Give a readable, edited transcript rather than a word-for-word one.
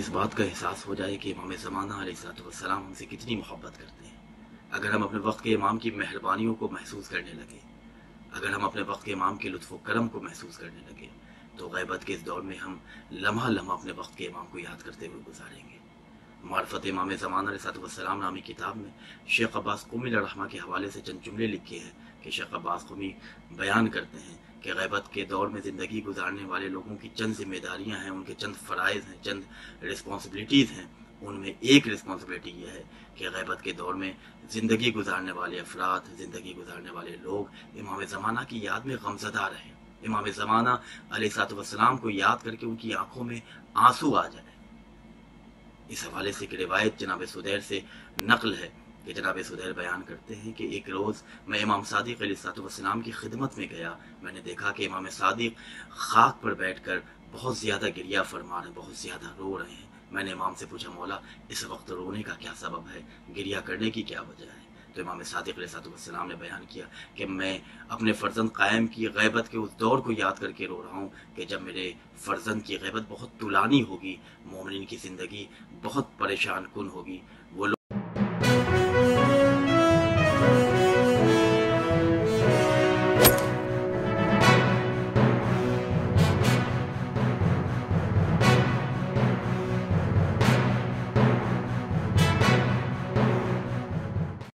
इस बात का एहसास हो जाए कि इमाम ज़माना अलैहिस्सलाम हमसे कितनी मोहब्बत करते हैं, अगर हम अपने वक्त के इमाम की मेहरबानियों को महसूस करने लगे, अगर हम अपने वक्त के इमाम के लुत्फ़ करम को महसूस करने लगे, तो ग़ैबत के इस दौर में हम लम्हा लम्हा अपने वक्त के इमाम को याद करते हुए गुजारेंगे। मार्फत इमाम ज़माना अलैहिस्सलाम नामी किताब में शेख अब्बास क़ुमी रहमा के हवाले से चंद जुमले लिखे हैं कि शेख अब्बास क़ुमी बयान करते हैं कि ग़ैबत के दौर में ज़िंदगी गुजारने वाले लोगों की चंद ज़िम्मेदारियाँ हैं, उनके चंद फ़राइज़ हैं, चंद रिस्पॉन्सिबिलिटीज़ हैं। उनमें एक रिस्पॉन्सिबिलिटी यह है कि ग़ैबत के दौर में ज़िंदगी गुजारने वाले अफराद, ज़िंदगी गुजारने वाले लोग इमाम ज़माना की याद में गमज़दा रहें। इमाम ज़माना अलैहिस्सलाम को याद करके उनकी आँखों में आंसू आ जाए। इस हवाले से एक रिवायत जनाब सुदैर से नक़ल है कि जनाब सुदैर बयान करते हैं कि एक रोज़ मैं इमाम सादिक़ अलैहिस्सलाम की खिदमत में गया। मैंने देखा कि इमाम सादिक़ खाक पर बैठकर बहुत ज़्यादा गिरिया फरमा रहे हैं, बहुत ज़्यादा रो रहे हैं। मैंने इमाम से पूछा, मौला इस वक्त रोने का क्या सबब है, गिरिया करने की क्या वजह है? तो इमाम सादिक़ अलैहिस्सलाम ने बयान किया कि मैं अपने फ़र्ज़ंद क़ायम की ग़ैबत के उस दौर को याद करके रो रहा हूँ कि जब मेरे फ़र्ज़ंद की ग़ैबत बहुत तुलानी होगी, मोमिनीन की ज़िंदगी बहुत परेशान कुन होगी। वो